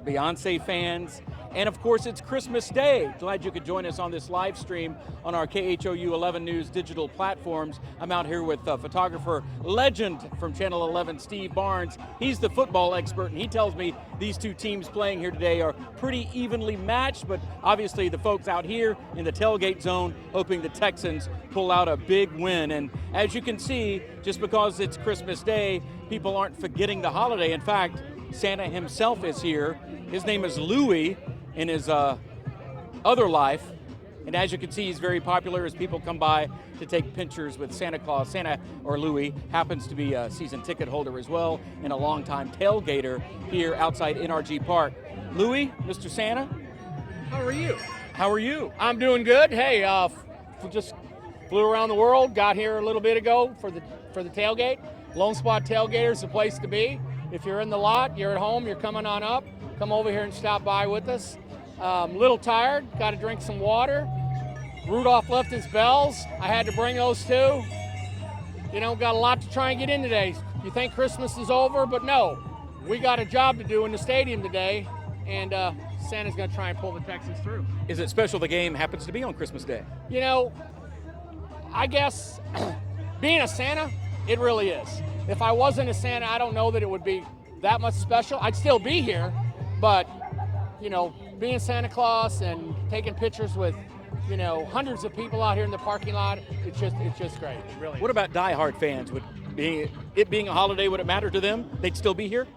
Beyonce fans, and of course it's Christmas Day. Glad you could join us on this live stream on our KHOU 11 News digital platforms. I'm out here with photographer legend from Channel 11, Steve Barnes. He's the football expert, and he tells me these two teams playing here today are pretty evenly matched, but obviously the folks out here in the tailgate zone hoping the Texans pull out a big win. And as you can see, just because it's Christmas Day, people aren't forgetting the holiday. In fact, Santa himself is here. His name is Louie in his other life. And as you can see, he's very popular as people come by to take pictures with Santa Claus. Santa, or Louie, happens to be a season ticket holder as well and a longtime tailgater here outside NRG Park. Louie, Mr. Santa. How are you? How are you? I'm doing good. Hey, just flew around the world, got here a little bit ago for the tailgate. Lone Spot Tailgater is the place to be. If you're in the lot, you're at home, you're coming on up, come over here and stop by with us. A little tired, got to drink some water. Rudolph left his bells. I had to bring those too. You know, got a lot to try and get in today. You think Christmas is over, but no. We got a job to do in the stadium today, and Santa's going to try and pull the Texans through. Is it special the game happens to be on Christmas Day? You know, I guess being a Santa, it really is. If I wasn't a Santa, I don't know that it would be that much special. I'd still be here, but, you know, being Santa Claus and taking pictures with, you know, hundreds of people out here in the parking lot, it's just great. It really What is. about diehard fans? Would it being a holiday, would it matter to them? They'd still be here?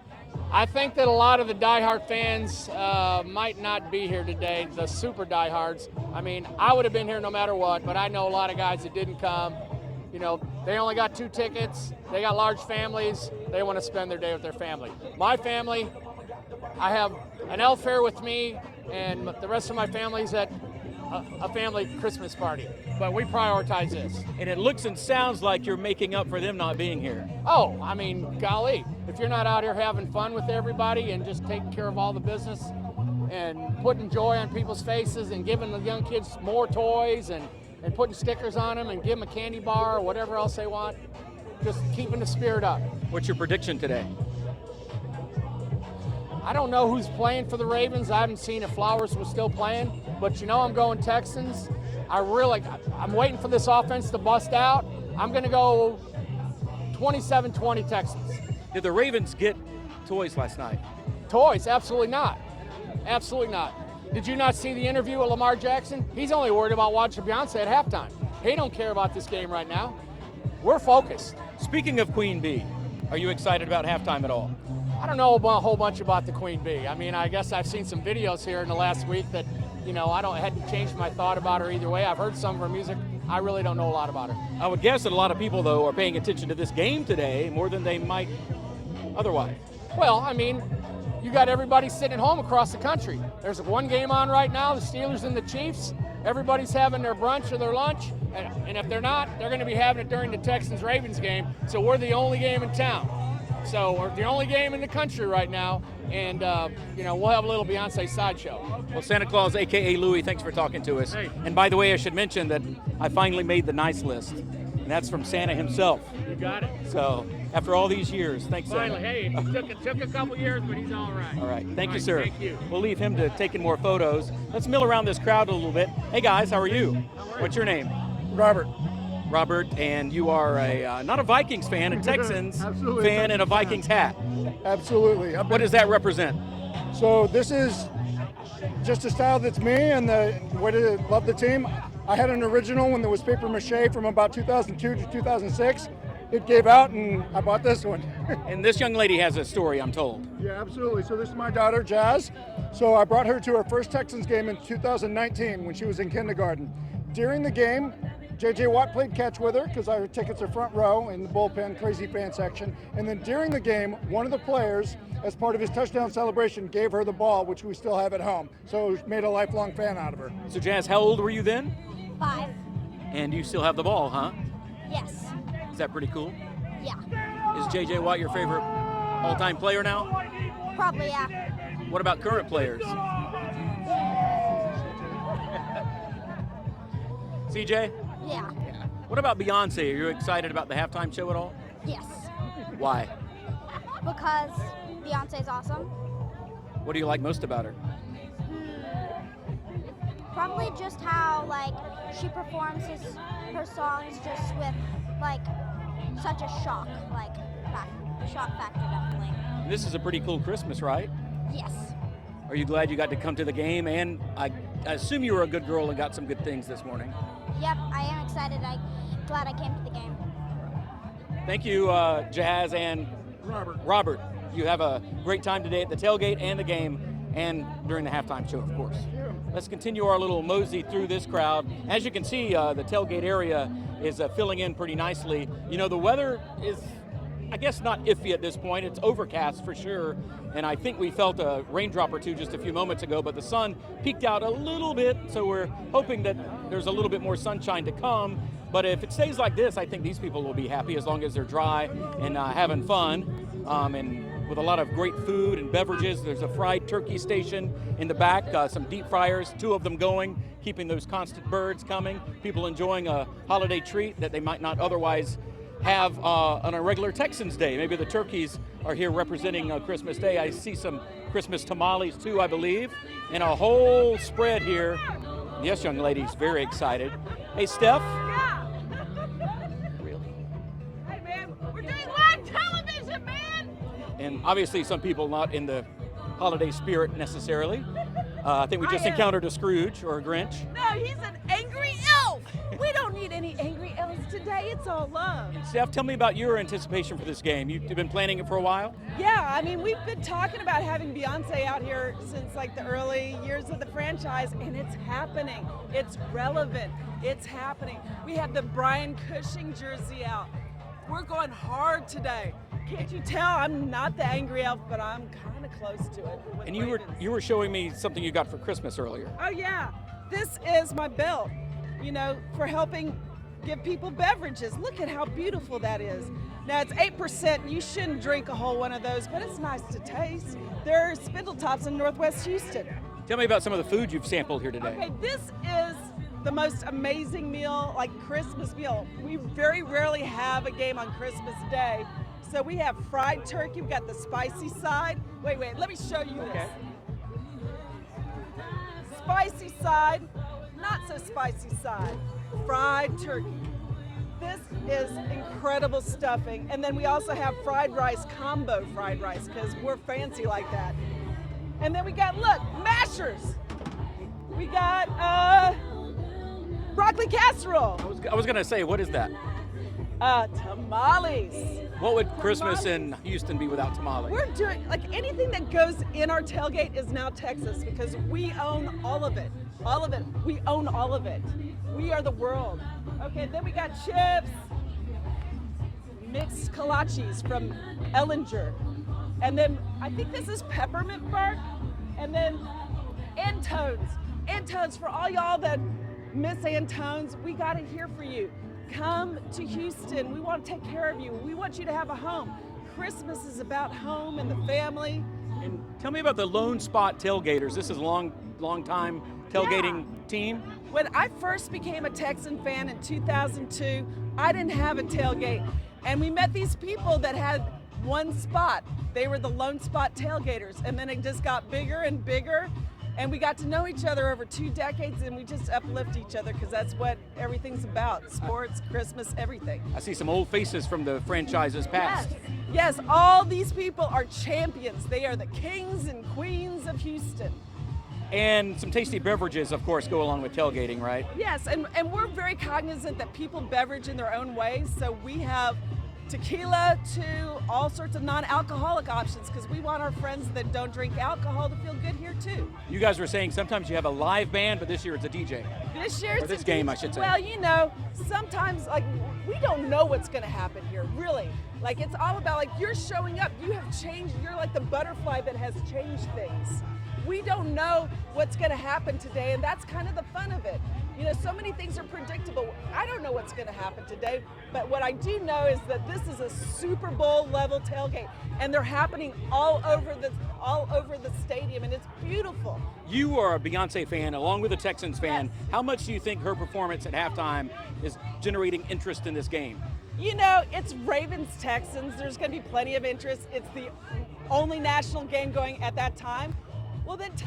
I think that a lot of the diehard fans might not be here today, the super diehards. I mean, I would have been here no matter what, but I know a lot of guys that didn't come. You know, they only got 2 tickets, they got large families, they want to spend their day with their family. My family, I have an elf here with me, and the rest of my family's at a family Christmas party. But we prioritize this. And it looks and sounds like you're making up for them not being here. Oh, I mean, golly, if you're not out here having fun with everybody and just taking care of all the business and putting joy on people's faces and giving the young kids more toys and putting stickers on them and give them a candy bar or whatever else they want, just keeping the spirit up. What's your prediction today? I don't know who's playing for the Ravens. I haven't seen if Flowers was still playing, but you know I'm going Texans. I'm waiting for this offense to bust out. I'm going to go 27-20 Texans. Did the Ravens get toys last night? Toys? Absolutely not. Absolutely not. Did you not see the interview with Lamar Jackson? He's only worried about watching Beyonce at halftime. He don't care about this game right now. We're focused. Speaking of Queen Bee, are you excited about halftime at all? I don't know a whole bunch about the Queen Bee. I mean, I guess I've seen some videos here in the last week that, you know, I hadn't changed my thought about her either way. I've heard some of her music. I really don't know a lot about her. I would guess that a lot of people, though, are paying attention to this game today more than they might otherwise. Well, I mean, you got everybody sitting at home across the country. There's one game on right now, the Steelers and the Chiefs. Everybody's having their brunch or their lunch, and if they're not, they're going to be having it during the Texans-Ravens game. So we're the only game in town. So we're the only game in the country right now, and you know, we'll have a little Beyonce sideshow. Well, Santa Claus, a.k.a. Louie, thanks for talking to us. Hey. And by the way, I should mention that I finally made the nice list, and that's from Santa himself. You got it. So after all these years, thanks, Finally, Santa. hey, it took a couple years, but he's all right. All right, thank All you, right, sir. Thank you. We'll leave him to taking more photos. Let's mill around this crowd a little bit. Hey guys, how are you? What's your name? Robert. Robert, and you are a not a Vikings fan, a Texans Absolutely. fan in a Vikings hat. Absolutely. What does that represent? So this is just a style that's me and the way to love the team. I had an original one that was paper mache from about 2002 to 2006. It gave out and I bought this one. And this young lady has a story, I'm told. Yeah, absolutely. So this is my daughter, Jazz. So I brought her to her first Texans game in 2019 when she was in kindergarten. During the game, J.J. Watt played catch with her because our tickets are front row in the bullpen, crazy fan section. And then during the game, one of the players, as part of his touchdown celebration, gave her the ball, which we still have at home. So it made a lifelong fan out of her. So Jazz, how old were you then? 5. And you still have the ball, huh? Yes. Is that pretty cool? Yeah. Is J.J. Watt your favorite all-time player now? Probably, yeah. What about current players? CJ? Yeah. What about Beyonce? Are you excited about the halftime show at all? Yes. Why? Because Beyonce's awesome. What do you like most about her? Probably just how like she performs her songs just with like such a shock factor definitely. This is a pretty cool Christmas, right? Yes. Are you glad you got to come to the game? And I assume you were a good girl and got some good things this morning. Yep, I am excited. I'm glad I came to the game. Thank you, Jazz and Robert. You have a great time today at the tailgate and the game and during the halftime show, of course. Let's continue our little mosey through this crowd. As you can see, the tailgate area is filling in pretty nicely. You know, the weather is, I guess, not iffy at this point. It's overcast for sure, and I think we felt a raindrop or two just a few moments ago, but the sun peeked out a little bit, so we're hoping that there's a little bit more sunshine to come. But if it stays like this, I think these people will be happy as long as they're dry and having fun. And with a lot of great food and beverages. There's a fried turkey station in the back, some deep fryers, 2 of them going, keeping those constant birds coming, people enjoying a holiday treat that they might not otherwise have on a regular Texans day. Maybe the turkeys are here representing Christmas Day. I see some Christmas tamales too, I believe, and a whole spread here. Yes, young ladies, very excited. Hey, Steph. Yeah. Really? Hey, man, we're doing live television, man. And obviously some people not in the holiday spirit necessarily. I think we just I am. encountered a Scrooge or a Grinch. No, he's an angry elf. We don't need any angry elves today. It's all love. Steph, tell me about your anticipation for this game. You've been planning it for a while? Yeah, I mean, we've been talking about having Beyonce out here since like the early years of the franchise, and it's happening. It's relevant. It's happening. We have the Brian Cushing jersey out. We're going hard today. Can't you tell I'm not the angry elf, but I'm kind of close to it. with And Ravens. you were showing me something you got for Christmas earlier. Oh yeah, this is my belt, you know, for helping give people beverages. Look at how beautiful that is. Now it's 8%, you shouldn't drink a whole one of those, but it's nice to taste. There are Spindle Tops in Northwest Houston. Tell me about some of the food you've sampled here today. Okay, this is the most amazing meal, like Christmas meal. We very rarely have a game on Christmas Day. So we have fried turkey, we've got the spicy side. Wait, let me show you Okay. this. Spicy side, not so spicy side, fried turkey. This is incredible stuffing. And then we also have fried rice, combo fried rice, because we're fancy like that. And then we got, look, mashers. We got broccoli casserole. I was gonna say, what is that? Tamales. What would Christmas in Houston be without tamales? We're doing, like, anything that goes in our tailgate is now Texas because we own all of it. All of it. We own all of it. We are the world. Okay, then we got chips, mixed kolaches from Ellinger. And then I think this is peppermint bark. And then Antones. Antones, for all y'all that miss Antones, we got it here for you. Come to Houston. We want to take care of you. We want you to have a home. Christmas is about home and the family. And tell me about the Lone Spot Tailgaters. This is a long time tailgating team. When I first became a Texan fan in 2002, I didn't have a tailgate. And we met these people that had one spot. They were the Lone Spot Tailgaters. And then it just got bigger and bigger. And we got to know each other over 2 decades, and we just uplift each other because that's what everything's about. Sports, Christmas, everything. I see some old faces from the franchises past. Yes, all these people are champions. They are the kings and queens of Houston. And some tasty beverages, of course, go along with tailgating, right? Yes, and we're very cognizant that people beverage in their own ways, so we have tequila to all sorts of non-alcoholic options because we want our friends that don't drink alcohol to feel good here too. You guys were saying sometimes you have a live band, but this year it's a DJ. This year, Or this game, I should say. Well, you know, sometimes like we don't know what's going to happen here, really. Like it's all about like you're showing up, you have changed, you're like the butterfly that has changed things. We don't know what's going to happen today, and that's kind of the fun of it. You know, so many things are predictable. I don't know what's going to happen today, but what I do know is that this is a Super Bowl level tailgate, and they're happening all over the stadium, and it's beautiful. You are a Beyonce fan along with a Texans fan. Yes. How much do you think her performance at halftime is generating interest in this game? You know, it's Ravens-Texans. There's going to be plenty of interest. It's the only national game going at that time.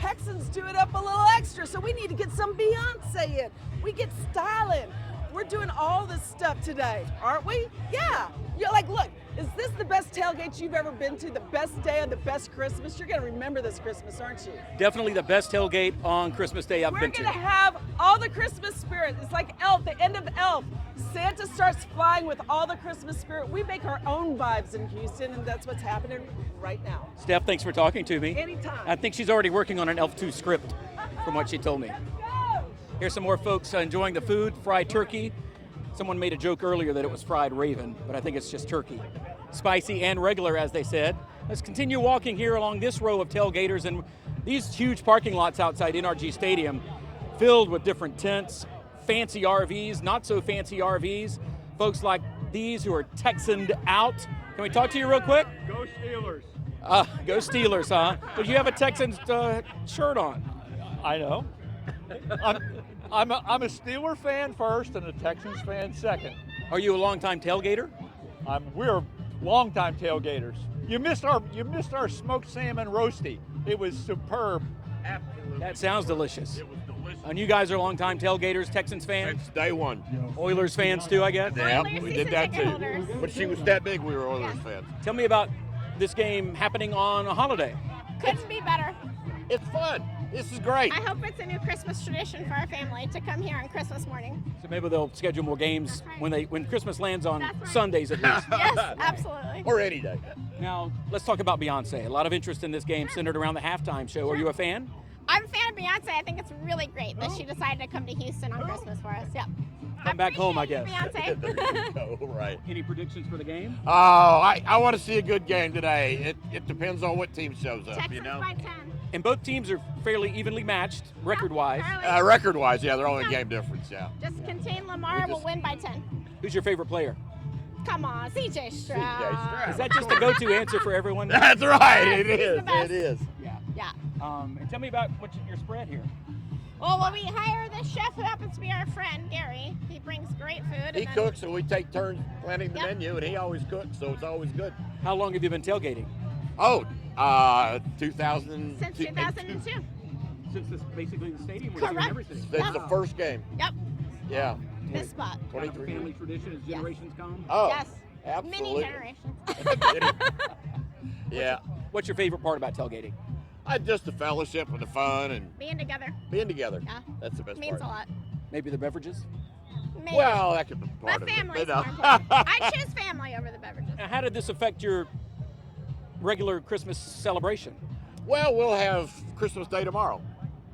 Texans do it up a little extra, so we need to get some Beyonce in. We get styling. We're doing all this stuff today, aren't we? Yeah. You're like, look, is this the best tailgate you've ever been to? The best day of the best Christmas? You're going to remember this Christmas, aren't you? Definitely the best tailgate on Christmas Day I've We're been going to. to have all the Christmas spirit. It's like Elf, the end of Elf. Santa starts flying with all the Christmas spirit. We make our own vibes in Houston, and that's what's happening right now. Steph, thanks for talking to me. Anytime. I think she's already working on an Elf 2 script, from what she told me. Let's go! Here's some more folks enjoying the food, fried turkey. Someone made a joke earlier that it was fried raven, but I think it's just turkey. Spicy and regular, as they said. Let's continue walking here along this row of tailgaters and these huge parking lots outside NRG Stadium, filled with different tents, fancy RVs, not so fancy RVs, folks like these who are Texaned out. Can we talk to you real quick? Go Steelers. Go Steelers, huh? But you have a Texans shirt on. I know. I'm a Steeler fan first and a Texans fan second. Are you a longtime tailgater? We're longtime tailgaters. You missed our smoked salmon roasty. It was superb. Absolutely. That sounds delicious. It was delicious. And you guys are longtime tailgaters, Texans fans? Since day one. Oilers fans too, I guess? Yeah, Oilers we season did that ticket too. holders. When she was that big, we were Oilers fans. Tell me about this game happening on a holiday. Couldn't be better. It's fun. This is great. I hope it's a new Christmas tradition for our family to come here on Christmas morning. So maybe they'll schedule more games That's right. when Christmas lands on That's right. Sundays at least. Yes, absolutely. Or any day. Now, let's talk about Beyonce. A lot of interest in this game centered around the halftime show. Are you a fan? I'm a fan of Beyonce. I think it's really great that she decided to come to Houston on Christmas for us. Yep. Come back home, I guess. Beyonce. Oh, right. Any predictions for the game? Oh, I want to see a good game today. It depends on what team shows up, Texans you know. by 10. And both teams are fairly evenly matched, record-wise. Early. Record-wise, yeah, they're only a game difference, yeah. Just contain Lamar. We'll win by 10. Who's your favorite player? Come on, CJ Stroud. Is that just the go-to answer for everyone? That's right. Yes, It he's is. the best. It is. Yeah. Yeah. And tell me about your spread here. Well, we hire this chef who happens to be our friend, Gary. He brings great food. He and then- cooks, and we take turns planning the Yep. menu, and he always cooks, so it's always good. How long have you been tailgating? Oh, 2000. Since 2002. Since basically the stadium was here and Correct. everything. That's the first game. Yep. Yeah. This spot. 23 years. tradition as Yes. generations come. Oh, Yes. absolutely. Many generations. Yeah. What's your favorite part about tailgating? Just the fellowship and the fun and Being together being together. Yeah. That's the best means part. a lot. Maybe the beverages? Maybe. Well, that could be part but of family's it. more important. I choose family over the beverages. Now, how did this affect your regular Christmas celebration? Well, we'll have Christmas Day tomorrow.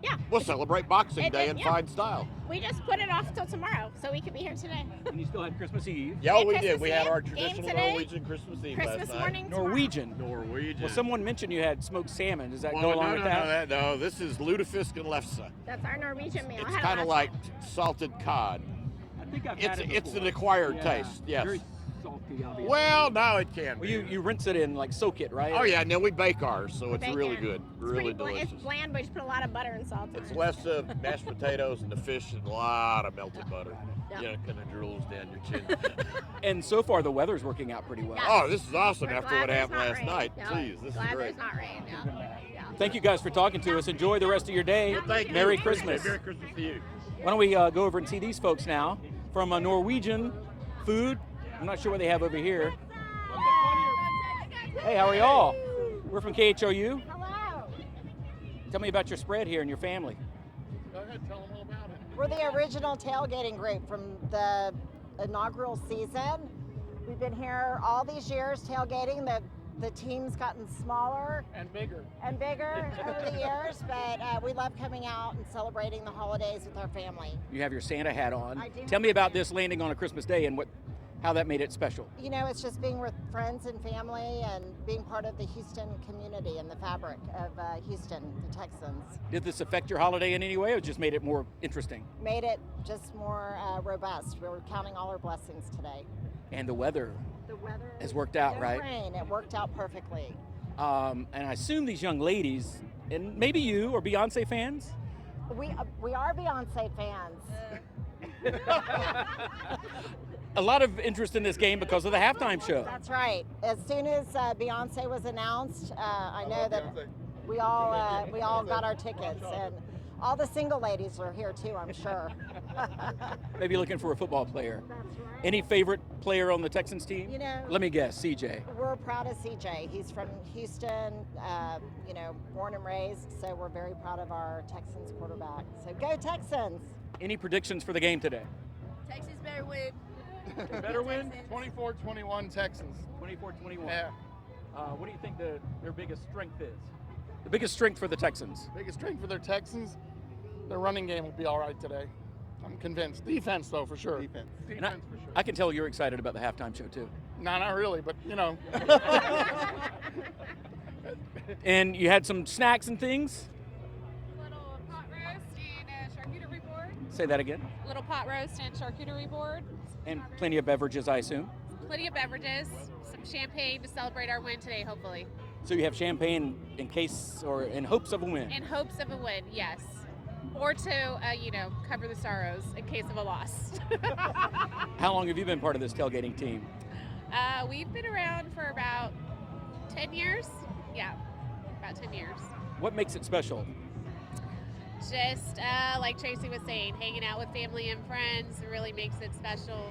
Yeah. We'll celebrate Boxing It- Day it- in yeah. fine style. We just put it off till tomorrow so we could be here today. And you still had Christmas Eve. Yeah, had we did. Christmas We had Eve, our game traditional today, Norwegian Christmas Eve Christmas last night. morning tomorrow. Norwegian. Norwegian. Well, someone mentioned you had smoked salmon. Does that Well, go no, along no, with no, that? no, this is lutefisk and lefse. That's our Norwegian meal. I It's had it kind of last like night. salted cod. I think I've It's had it it's an before. acquired Yeah. taste. Yes. Very salty, obviously. Well, no, it can Well, be. you rinse it in, like soak it, right? Oh yeah, and then we bake ours, so it's Bacon. really good, It's really pretty delicious. It's bland, but you just put a lot of butter and salt on It's it. less of mashed potatoes and the fish and a lot of melted butter. Yeah. You know, kind of drools down your chin. And so far, the weather's working out pretty well. Yeah. Oh, this is awesome We're after glad what there's happened not last rain. night. Yeah. Jeez, this Glad is great. there's not rain. Yeah. Thank you guys for talking to us. Enjoy the rest of your day. Thank you. Merry Christmas. Merry Christmas to you. Why don't we go over and see these folks now from a Norwegian food. I'm not sure what they have over here. Hey, how are y'all? We're from KHOU. Hello. Tell me about your spread here and your family. Go ahead, tell them all about it. We're the original tailgating group from the inaugural season. We've been here all these years tailgating. The team's gotten smaller And bigger. and bigger over the years, but we love coming out and celebrating the holidays with our family. You have your Santa hat on. I do. Tell me about this landing on a Christmas day and how that made it special. You know, it's just being with friends and family and being part of the Houston community and the fabric of Houston, the Texans. Did this affect your holiday in any way, or just made it more interesting? Made it just more robust. We were counting all our blessings today. And the weather The weather has worked out, no right? rain. It worked out perfectly. And I assume these young ladies, and maybe you, are Beyonce fans? We are Beyonce fans. A lot of interest in this game because of the halftime show. That's right. As soon as Beyonce was announced, I know that we all got our tickets, and all the single ladies are here too, I'm sure. Maybe looking for a football player. That's right. Any favorite player on the Texans team? You know, Let me guess, CJ. we're proud of CJ. He's from Houston, born and raised, so we're very proud of our Texans quarterback. So go Texans! Any predictions for the game today? Texas better win. Better win? 24-21 Texans. 24-21. Yeah. What do you think their biggest strength is? The biggest strength for the Texans? Biggest strength for their Texans, their running game will be all right today. I'm convinced. Defense, though, for sure. Defense And for sure. I can tell you're excited about the halftime show, too. No, not really, but you know. And you had some snacks and things? Little pot roast and a charcuterie board. Say that again. Little pot roast and charcuterie board. And plenty of beverages, I assume. Plenty of beverages. Some champagne to celebrate our win today, hopefully. So you have champagne in case or in hopes of a win. In hopes of a win, yes. Or to, cover the sorrows in case of a loss. How long have you been part of this tailgating team? We've been around for about 10 years. Yeah, about 10 years. What makes it special? Just like Tracy was saying, hanging out with family and friends really makes it special,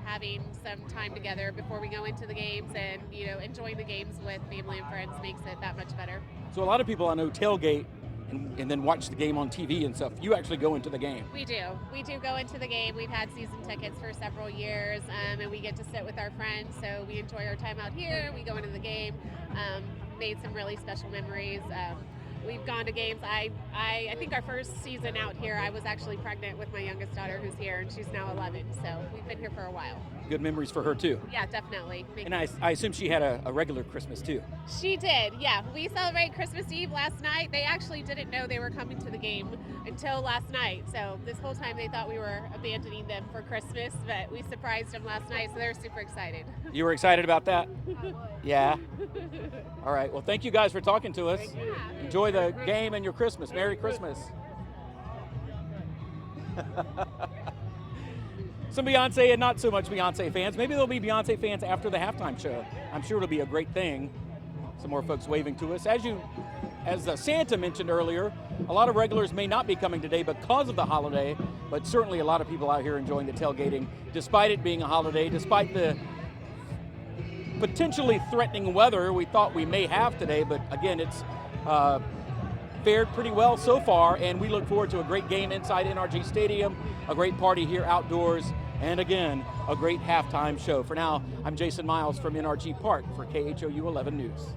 having some time together before we go into the games and, enjoying the games with family and friends makes it that much better. So a lot of people I know tailgate and then watch the game on TV and stuff. You actually go into the game. We do. We do go into the game. We've had season tickets for several years, and we get to sit with our friends, so we enjoy our time out here. We go into the game, made some really special memories. We've gone to games. I think our first season out here, I was actually pregnant with my youngest daughter who's here, and she's now 11, so we've been here for a while. Good memories for her, too. Yeah, definitely. And I assume she had a regular Christmas, too. She did, yeah. We celebrated Christmas Eve last night. They actually didn't know they were coming to the game until last night, so this whole time they thought we were abandoning them for Christmas, but we surprised them last night, so they're super excited. You were excited about that? Yeah. All right. Well, thank you guys for talking to us. Enjoy the game and your Christmas. Merry Christmas. Some Beyonce and not so much Beyonce fans. Maybe there'll be Beyonce fans after the halftime show. I'm sure it'll be a great thing. Some more folks waving to us. As Santa mentioned earlier, a lot of regulars may not be coming today because of the holiday, but certainly a lot of people out here enjoying the tailgating, despite it being a holiday, despite the potentially threatening weather we thought we may have today. But again, it's fared pretty well so far, and we look forward to a great game inside NRG Stadium, a great party here outdoors, and again, a great halftime show. For now, I'm Jason Miles from NRG Park for KHOU 11 News.